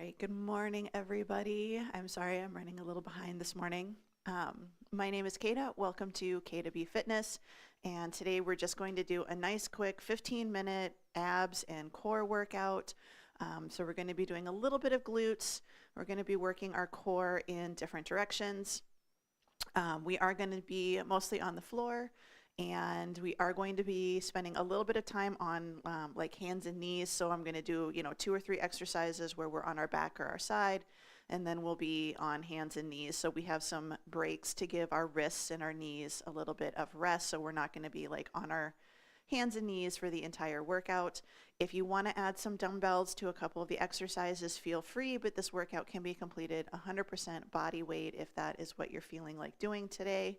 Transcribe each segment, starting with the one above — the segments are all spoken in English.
right, good morning, everybody. I'm sorry I'm running a little behind this morning. My name is Kata. Welcome to K2B Fitness. And today we're just going to do a nice quick 15-minute abs and core workout. So we're going to be doing a little bit of glutes. We're going to be working our core in different directions. We are going to be mostly on the floor. And we are going to be spending a little bit of time on like hands and knees. So I'm going to do, 2 or 3 exercises where we're on our back or our side, and then we'll be on hands and knees. So we have some breaks to give our wrists and our knees a little bit of rest. So we're not going to be like on our hands and knees for the entire workout. If you want to add some dumbbells to a couple of the exercises, feel free, but this workout can be completed 100% body weight if that is what you're feeling like doing today.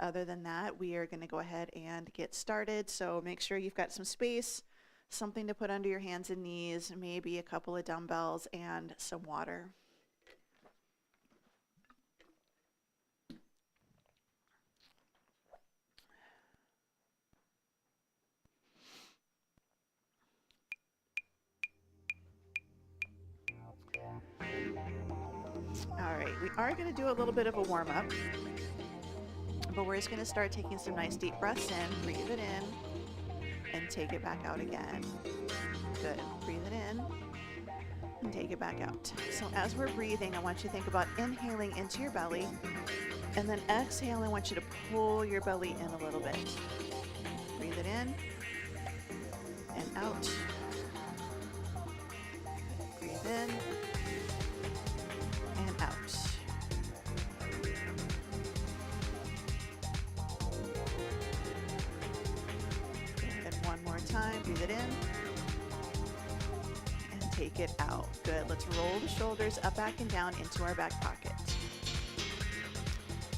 Other than that, we are going to go ahead and get started. So make sure you've got some space, something to put under your hands and knees, maybe a couple of dumbbells and some water. All right, we are going to do a little bit of a warm-up. But we're just going to start taking some nice deep breaths in, breathe it in, and take it back out again. Good. Breathe it in and take it back out. So as we're breathing, I want you to think about inhaling into your belly, and then exhaling, I want you to pull your belly in a little bit. Breathe it in and out. Breathe in and out. Time, breathe it in and take it out. Good. Let's roll the shoulders up, back, and down into our back pocket.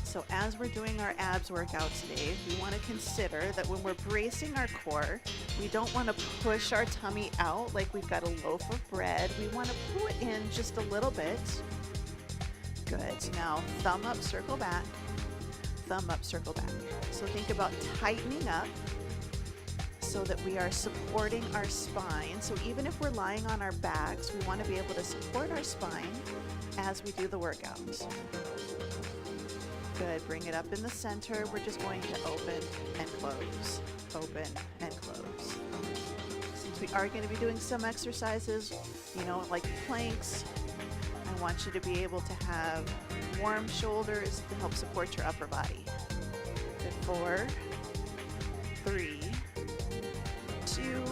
So as we're doing our abs workout today, we want to consider that when we're bracing our core, we don't want to push our tummy out like we've got a loaf of bread. We want to pull it in just a little bit. Good. So now thumb up, circle back. Thumb up, circle back. So think about tightening up so that we are supporting our spine. So even if we're lying on our backs, we want to be able to support our spine as we do the workout. Good. Bring it up in the center. We're just going to open and close, open and close. Since we are going to be doing some exercises, like planks, I want you to be able to have warm shoulders to help support your upper body. Good. 4, 3, 2.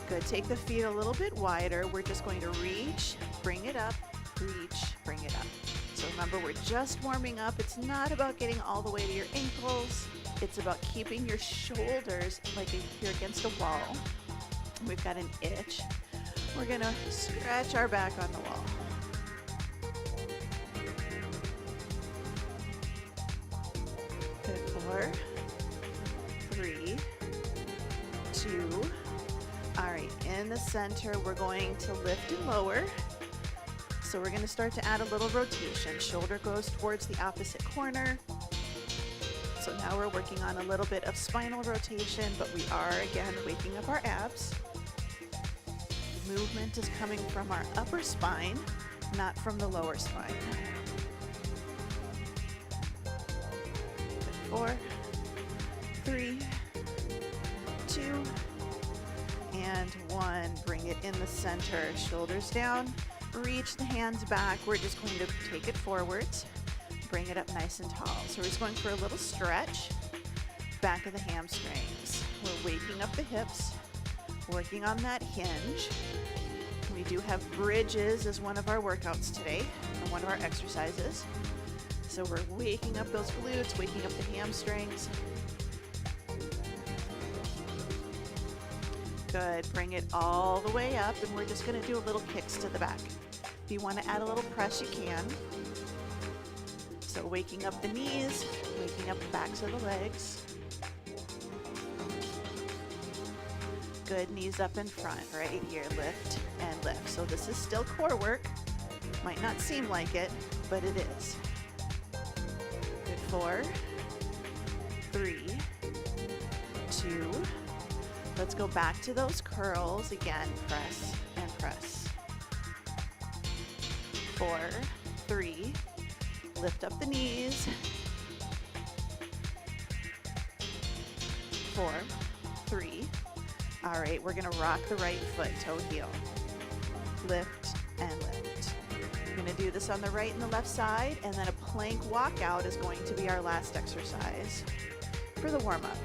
Good. Take the feet a little bit wider. We're just going to reach, bring it up, reach, bring it up. So remember, we're just warming up. It's not about getting all the way to your ankles. It's about keeping your shoulders like if you're against a wall. We've got an itch. We're going to scratch our back on the wall. Good. 4, 3, 2. All right, in the center, we're going to lift and lower. So we're going to start to add a little rotation. Shoulder goes towards the opposite corner. So now we're working on a little bit of spinal rotation, but we are, again, waking up our abs. The movement is coming from our upper spine, not from the lower spine. 4, 3, 2, and 1. Bring it in the center. Shoulders down. Reach the hands back. We're just going to take it forward. Bring it up nice and tall. So we're just going for a little stretch. Back of the hamstrings. We're waking up the hips. Working on that hinge. We do have bridges as one of our workouts today, or one of our exercises. So we're waking up those glutes, waking up the hamstrings. Good. Bring it all the way up, and we're just going to do a little kicks to the back. If you want to add a little press, you can. So waking up the knees, waking up the backs of the legs. Good. Knees up in front, right here. Lift and lift. So this is still core work. Might not seem like it, but it is. Good. 4, 3, 2. Let's go back to those curls. Again, press and press. 4, 3, lift up the knees, 4, 3. All right, we're gonna rock the right foot, toe heel. Lift and lift. We're gonna do this on the right and the left side, and then a plank walkout is going to be our last exercise for the warm-up.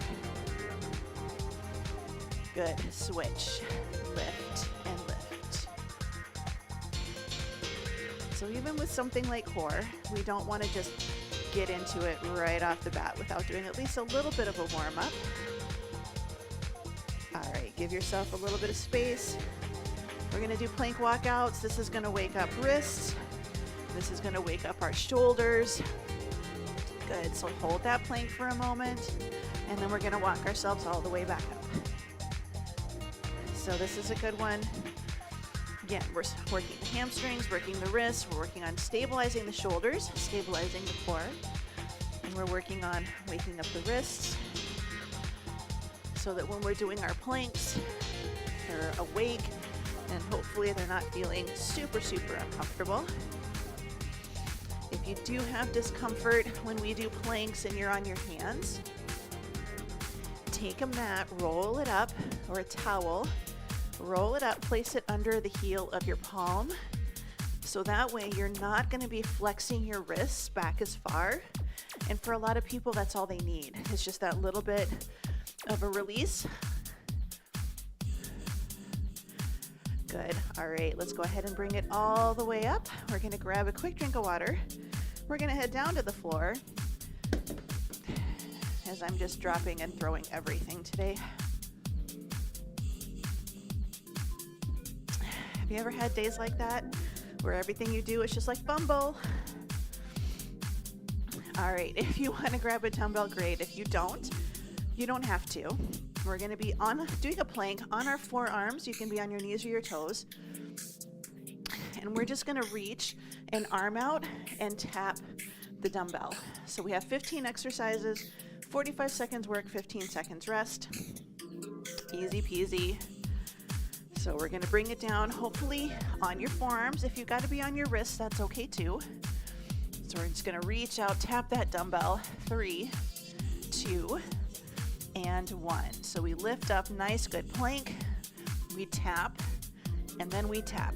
Good, switch, lift and lift. So even with something like core, we don't wanna just get into it right off the bat without doing at least a little bit of a warm-up. All right, give yourself a little bit of space. We're gonna do plank walkouts. This is gonna wake up wrists. This is gonna wake up our shoulders. Good, so hold that plank for a moment, and then we're gonna walk ourselves all the way back up. So this is a good one. Again, we're working the hamstrings, working the wrists, we're working on stabilizing the shoulders, stabilizing the core, and we're working on waking up the wrists so that when we're doing our planks, they're awake, and hopefully they're not feeling super, super uncomfortable. If you do have discomfort when we do planks and you're on your hands, take a mat, roll it up, or a towel, roll it up, place it under the heel of your palm, so that way you're not going to be flexing your wrists back as far. And for a lot of people, that's all they need. It's just that little bit of a release. Good. All right, let's go ahead and bring it all the way up. We're going to grab a quick drink of water. We're going to head down to the floor as I'm just dropping and throwing everything today. Have you ever had days like that where everything you do is just like bumble? All right, if you want to grab a dumbbell, great. If you don't, you don't have to. We're going to be doing a plank on our forearms. You can be on your knees or your toes. And we're just going to reach an arm out and tap the dumbbell. So we have 15 exercises, 45 seconds work, 15 seconds rest. Easy peasy. So we're going to bring it down, hopefully on your forearms. If you've got to be on your wrists, that's okay too. So we're just going to reach out, tap that dumbbell. 3, 2, and 1. So we lift up, nice, good plank. We tap, and then we tap.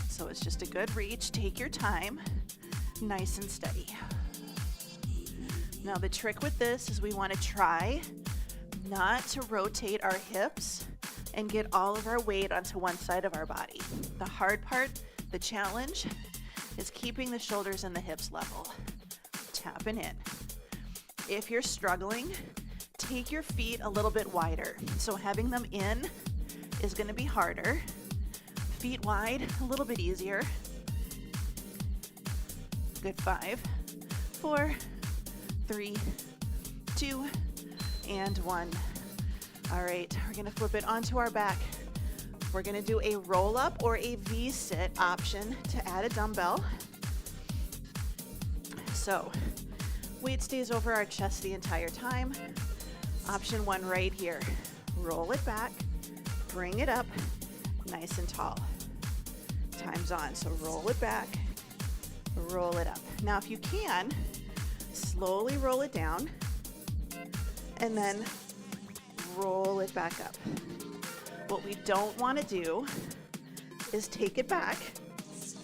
So it's just a good reach. Take your time, nice and steady. Now the trick with this is we want to try not to rotate our hips and get all of our weight onto one side of our body. The hard part, the challenge, is keeping the shoulders and the hips level. Tapping in. If you're struggling, take your feet a little bit wider. So having them in is going to be harder. Feet wide, a little bit easier. Good. 5, 4, 3, 2, and 1. All right, we're going to flip it onto our back. We're going to do a roll up or a V-sit option to add a dumbbell. So weight stays over our chest the entire time. Option 1 right here. Roll it back, bring it up, nice and tall. Time's on, so roll it back, roll it up. Now if you can, slowly roll it down and then roll it back up. What we don't want to do is take it back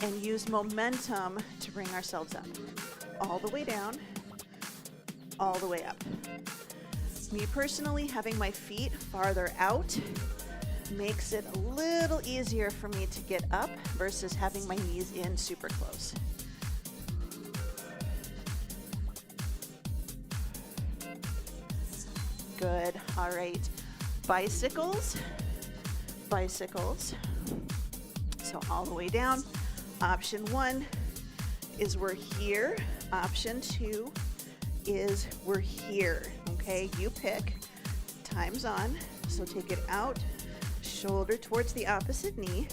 and use momentum to bring ourselves up. All the way down, all the way up. Me personally, having my feet farther out makes it a little easier for me to get up versus having my knees in super close. Good. All right. Bicycles. So all the way down. Option 1 is we're here. Option 2 is we're here. Okay, you pick. Time's on. So take it out, shoulder towards the opposite knee.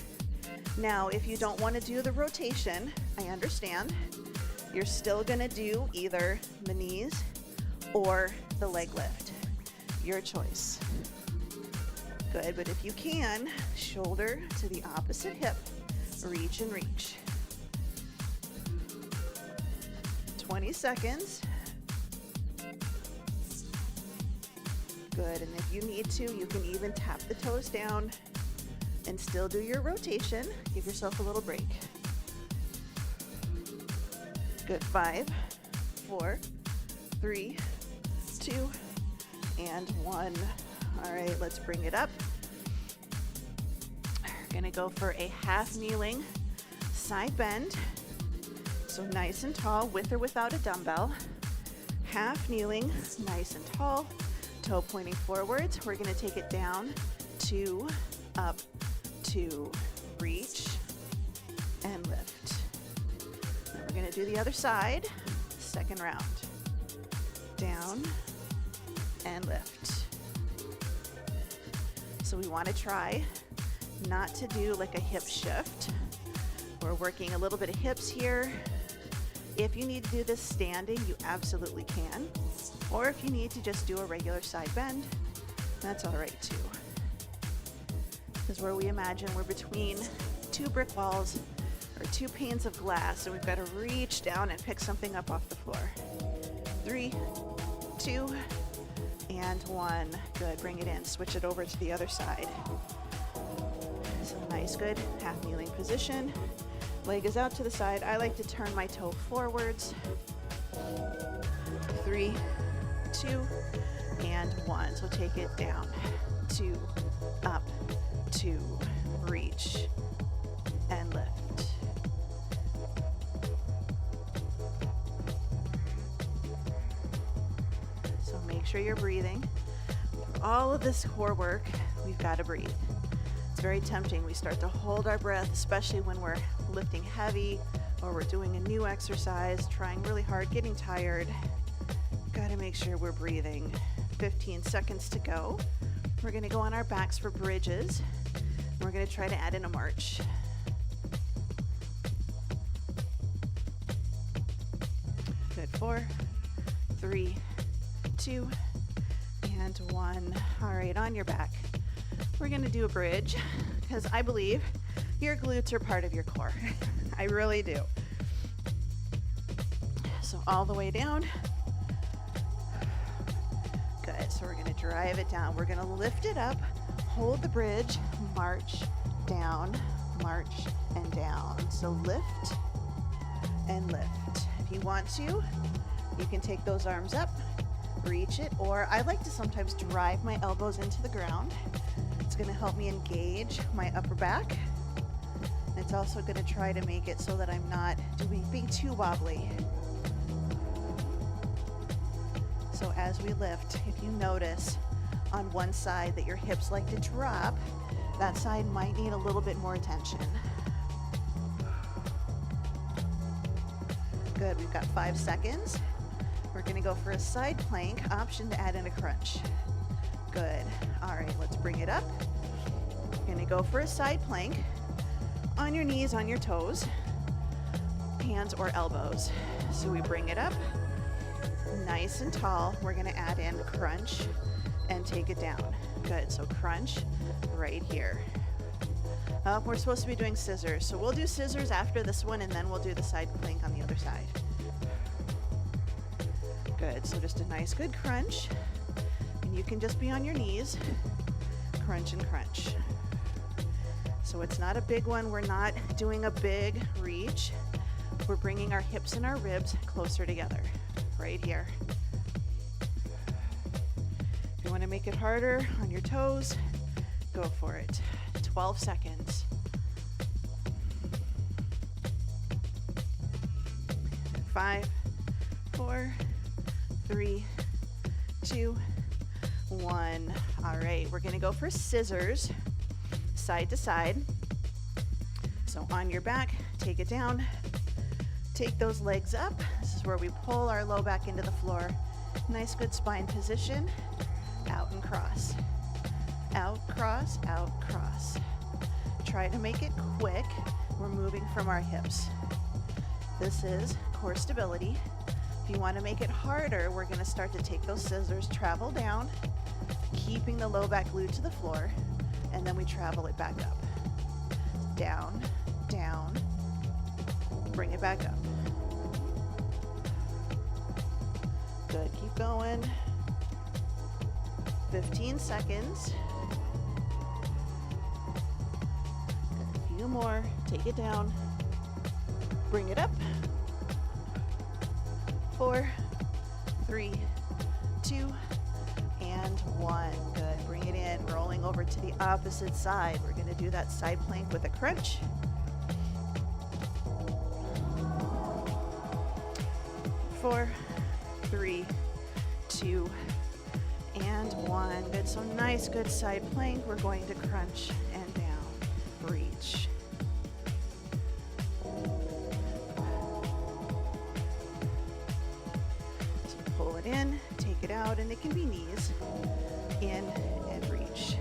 Now, if you don't want to do the rotation, I understand. You're still going to do either the knees or the leg lift. Your choice. Good, but if you can, shoulder to the opposite hip, reach and reach. 20 seconds. Good, and if you need to, you can even tap the toes down and still do your rotation. Give yourself a little break. Good, 5, 4, 3, 2, and 1. All right, let's bring it up. We're gonna go for a half kneeling side bend. So nice and tall, with or without a dumbbell. Half kneeling, nice and tall, toe pointing forwards. We're gonna take it down, 2, up, 2, reach, and lift. And we're gonna do the other side, second round. Down, and lift. So we wanna try not to do like a hip shift. We're working a little bit of hips here. If you need to do this standing, you absolutely can. Or if you need to just do a regular side bend, that's all right too. This is where we imagine we're between 2 brick walls or 2 panes of glass, and we've got to reach down and pick something up off the floor. 3, 2, and 1. Good, bring it in. Switch it over to the other side. So nice, good, half kneeling position. Leg is out to the side. I like to turn my toe forwards. 3, 2, and 1. So take it down, 2, up, 2, reach, and lift. So make sure you're breathing. For all of this core work, we've got to breathe. It's very tempting. We start to hold our breath, especially when we're lifting heavy or we're doing a new exercise, trying really hard, getting tired. Got to make sure we're breathing. 15 seconds to go. We're going to go on our backs for bridges. We're going to try to add in a march. Good, 4, 3, 2, and 1. All right, on your back. We're going to do a bridge because I believe your glutes are part of your core. I really do. So all the way down. Good, so we're going to drive it down. We're going to lift it up, hold the bridge, march, down, and down. So lift and lift. If you want to, you can take those arms up, reach it, or I like to sometimes drive my elbows into the ground. It's going to help me engage my upper back. It's also going to try to make it so that I'm not being too wobbly. So as we lift, if you notice on one side that your hips like to drop, that side might need a little bit more attention. Good, we've got 5 seconds. We're going to go for a side plank, option to add in a crunch. Good. All right, let's bring it up. We're going to go for a side plank. On your knees, on your toes, hands or elbows. So we bring it up, nice and tall. We're going to add in crunch and take it down. Good, so crunch right here. We're supposed to be doing scissors, so we'll do scissors after this one, and then we'll do the side plank on the other side. Good, so just a nice good crunch, and you can just be on your knees, crunch and crunch. So it's not a big one. We're not doing a big reach. We're bringing our hips and our ribs closer together, right here. If you want to make it harder on your toes, go for it. 12 seconds. 5, 4, 3, 2, 1. All right, we're going to go for scissors. Side to side. So on your back, take it down, take those legs up. This is where we pull our low back into the floor. Nice, good spine position. Out and cross. Out, cross, out, cross. Try to make it quick. We're moving from our hips. This is core stability. If you want to make it harder, we're going to start to take those scissors, travel down, keeping the low back glued to the floor, and then we travel it back up. Down, down, Bring it back up. Good, keep going. 15 seconds. Good, a few more, take it down. Bring it up. 4, 3, 2, and 1. Good, bring it in, rolling over to the opposite side. We're gonna do that side plank with a crunch. 4, 3, 2, and 1. Good, so nice, good side plank. We're going to crunch and down, reach. So pull it in, take it out, and it can be knees, in and reach.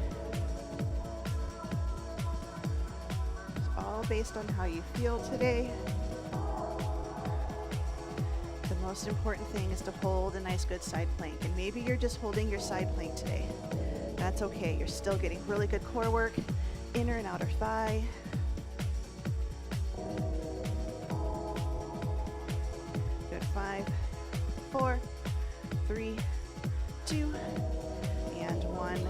It's all based on how you feel today. The most important thing is to hold a nice good side plank, and maybe you're just holding your side plank today. That's okay, you're still getting really good core work, inner and outer thigh. Good, 5, 4, 3, 2, and 1.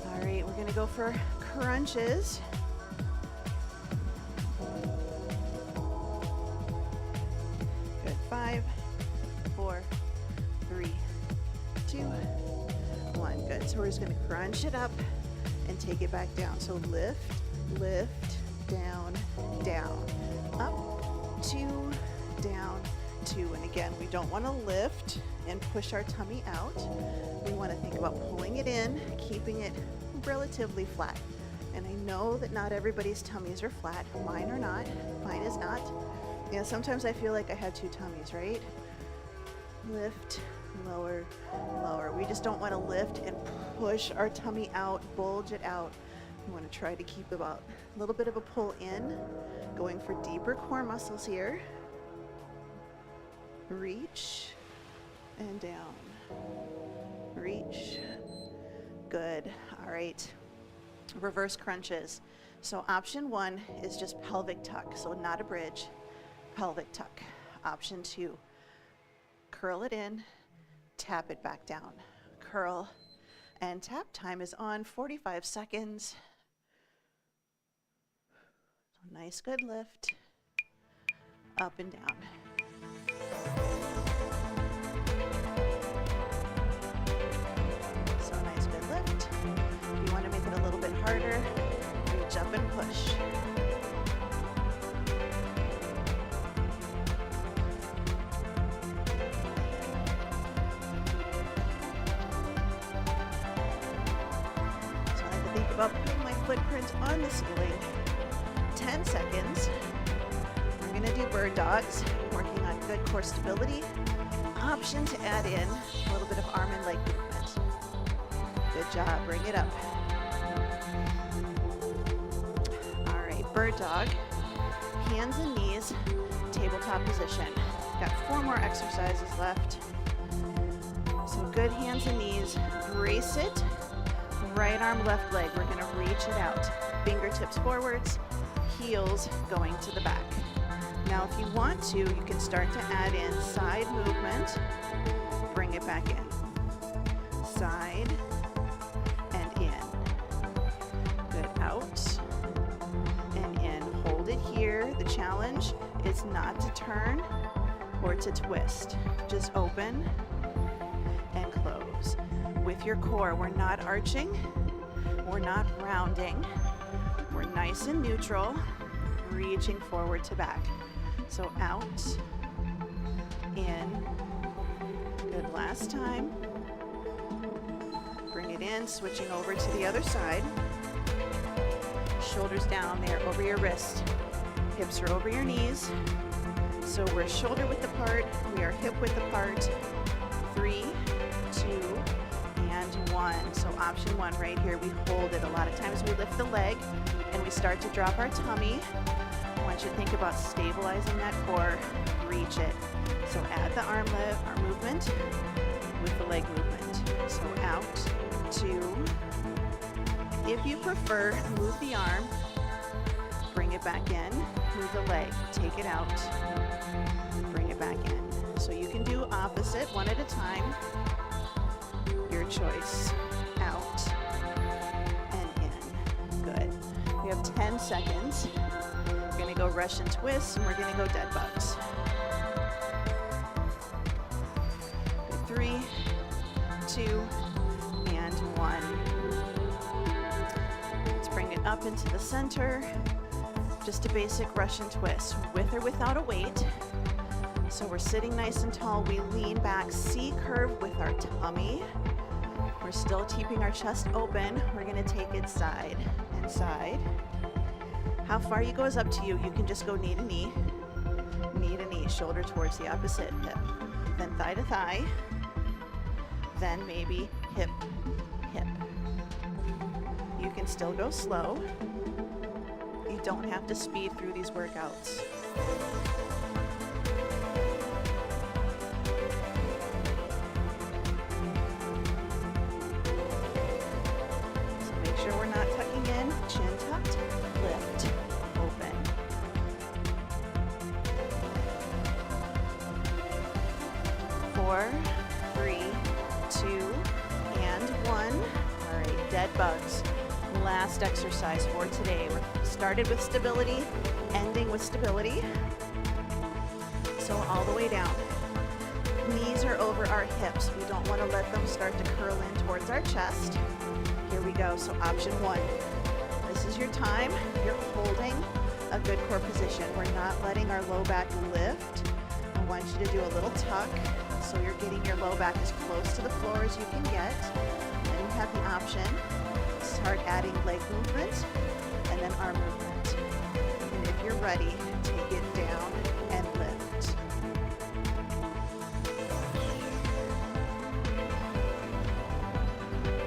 All right, we're gonna go for crunches. Good, 5, 4, 3, 2, 1. Good, so we're just gonna crunch it up and take it back down. So lift, lift, down, down, up, 2, down, 2. And again, we don't wanna lift and push our tummy out. We wanna think about pulling it in, keeping it relatively flat. And I know that not everybody's tummies are flat. Mine are not, mine is not. Yeah, sometimes I feel like I have two tummies, right? Lift, lower, lower. We just don't want to lift and push our tummy out, bulge it out. We want to try to keep about a little bit of a pull in, going for deeper core muscles here. Reach and down. Reach. Good. All right. Reverse crunches. So option 1 is just pelvic tuck, so not a bridge. Pelvic tuck. Option 2, curl it in, tap it back down. Curl and tap. Time is on, 45 seconds. So nice, good lift, up and down. So nice, good lift. If you want to make it a little bit harder, reach up and push. About putting my footprint on the ceiling. 10 seconds. We're going to do bird dogs, working on good core stability. Option to add in a little bit of arm and leg movement. Good job. Bring it up. All right, bird dog. Hands and knees, tabletop position. Got 4 more exercises left. So good hands and knees. Brace it. Right arm, left leg. We're going to reach it out. Fingertips forwards, heels going to the back. Now, if you want to, you can start to add in side movement. Bring it back in. Side and in. Good. Out and in. Hold it here. The challenge is not to turn or to twist. Just open and close. With your core, we're not arching, we're not rounding, we're nice and neutral, reaching forward to back. So out, in, good, last time. Bring it in, switching over to the other side. Shoulders down there over your wrist, hips are over your knees. So we're shoulder width apart, we are hip width apart. 3, 2, and 1. So option 1 right here, we hold it. A lot of times we lift the leg and we start to drop our tummy. I want you to think about stabilizing that core, reach it. So add the arm movement with the leg movement. So out, 2. If you prefer, move the arm, bring it back in. move the leg, take it out, bring it back in. So you can do opposite, one at a time. Your choice. Out and in. Good. We have 10 seconds. We're gonna go Russian twist and we're gonna go dead bugs. Good. 3, 2, and 1. Let's bring it up into the center. Just a basic Russian twist, with or without a weight. So we're sitting nice and tall. We lean back, C curve with our tummy. We're still keeping our chest open. We're gonna take it side and side. How far you go is up to you. You can just go knee to knee, shoulder towards the opposite hip. Then thigh to thigh. Then maybe hip, hip. You can still go slow. You don't have to speed through these workouts. So make sure we're not tucking in, chin tucked, lift, open. Four, 3, 2, and 1. All right, dead bugs. Last exercise for today. We started with stability, ending with stability. So all the way down. Knees are over our hips. We don't want to let them start to curl in towards our chest. Here we go. So option 1. This is your time. You're holding a good core position. We're not letting our low back lift. I want you to do a little tuck. So you're getting your low back as close to the floor as you can get. Then you have the option. Start adding leg movement and then arm movement. And if you're ready, take it down and lift.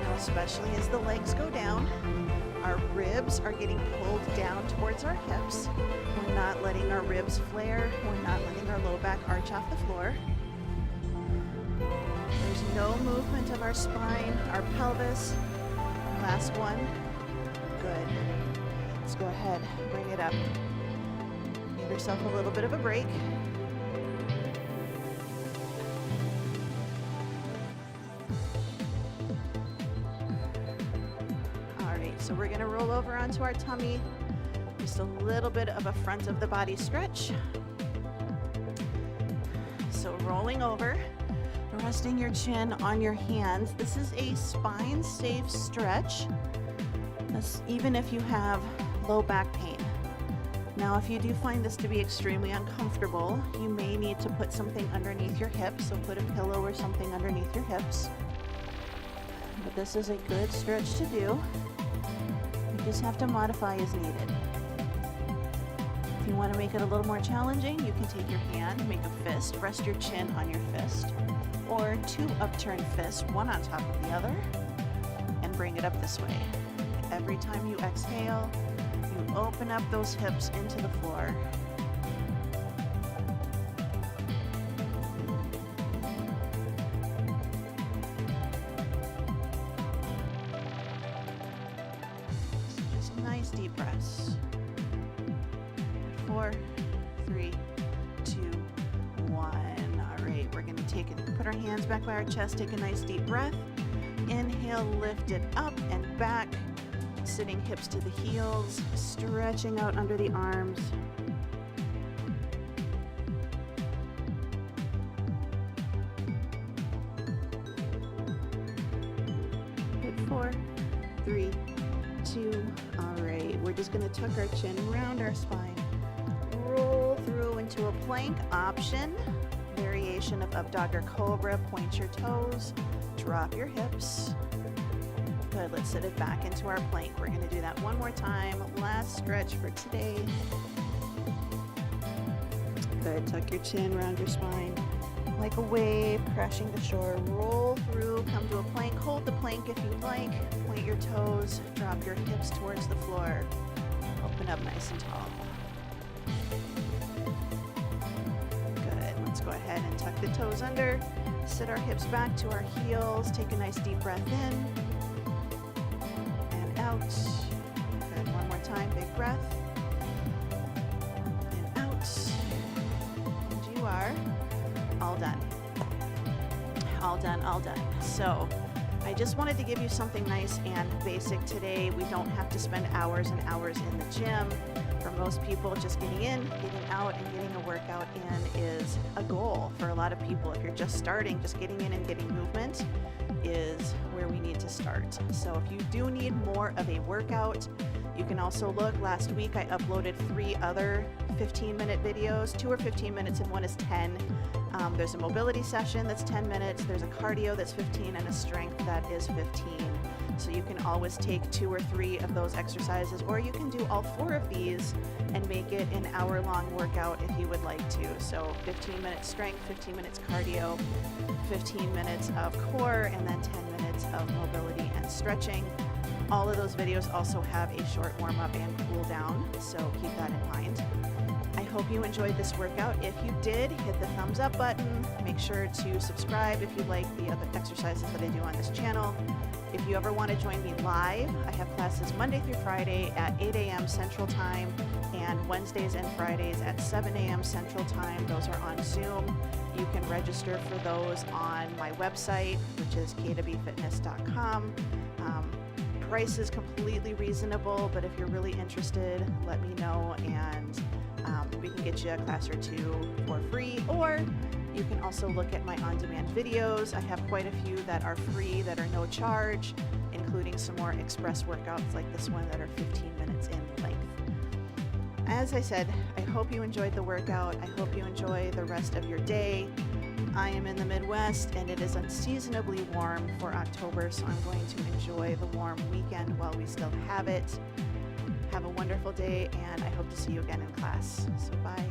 Now, especially as the legs go down, our ribs are getting pulled down towards our hips. We're not letting our ribs flare. We're not letting our low back arch off the floor. There's no movement of our spine, our pelvis. Last one. Good. Let's go ahead, bring it up. Give yourself a little bit of a break. All right, so we're gonna roll over onto our tummy. Just a little bit of a front of the body stretch. So rolling over. Resting your chin on your hands. This is a spine safe stretch. That's even if you have low back pain. Now, if you do find this to be extremely uncomfortable, you may need to put something underneath your hips. So put a pillow or something underneath your hips. But this is a good stretch to do. You just have to modify as needed. If you want to make it a little more challenging, you can take your hand, make a fist, rest your chin on your fist. Or 2 upturned fists, one on top of the other, and bring it up this way. Every time you exhale, you open up those hips into the floor. Just nice deep breaths. 4, 3, 2, 1. All right, we're going to take it. Put our hands back by our chest, take a nice deep breath. Inhale, lift it up and back, sitting hips to the heels, stretching out under the arms. Good. 4, 3, 2. All right, we're just going to tuck our chin around our spine. Roll through into a plank option. Variation of up dog or cobra. Point your toes, drop your hips. Good, let's sit it back into our plank. We're gonna do that one more time. Last stretch for today. Good, tuck your chin around your spine. Like a wave, crashing to shore. Roll through, come to a plank. Hold the plank if you'd like. Point your toes, drop your hips towards the floor. Open up nice and tall. Go ahead and tuck the toes under, sit our hips back to our heels, take a nice deep breath in and out. Good, one more time, big breath. all done. All done, all done. So I just wanted to give you something nice and basic today. We don't have to spend hours and hours in the gym. For most people, just getting in, getting out, and getting a workout in is a goal for a lot of people. If you're just starting, just getting in and getting movement is where we need to start. So if you do need more of a workout, you can also look. Last week I uploaded 3 other 15-minute videos. 2 are 15 minutes and 1 is 10. There's a mobility session that's 10 minutes, there's a cardio that's 15, and a strength that is 15. So you can always take 2 or 3 of those exercises, or you can do all 4 of these and make it an hour-long workout if you would like to. So 15 minutes strength, 15 minutes cardio, 15 minutes of core, and then 10 minutes of mobility and stretching. All of those videos also have a short warm-up and cool down, so keep that in mind. I hope you enjoyed this workout. If you did, hit the thumbs up button. Make sure to subscribe if you like the other exercises that I do on this channel. If you ever want to join me live, I have classes Monday through Friday at 8 a.m. Central Time and Wednesdays and Fridays at 7 a.m. Central Time. Those are on Zoom. You can register for those on my website, which is kwfitness.com. Price is completely reasonable, but if you're really interested, let me know, and we can get you a class or 2 for free, or you can also look at my on-demand videos. I have quite a few that are free, that are no charge, including some more express workouts like this one that are 15 minutes in length. As I said, I hope you enjoyed the workout. I hope you enjoy the rest of your day. I am in the Midwest and it is unseasonably warm for October, so I'm going to enjoy the warm weekend while we still have it. Have a wonderful day, and I hope to see you again in class. So bye.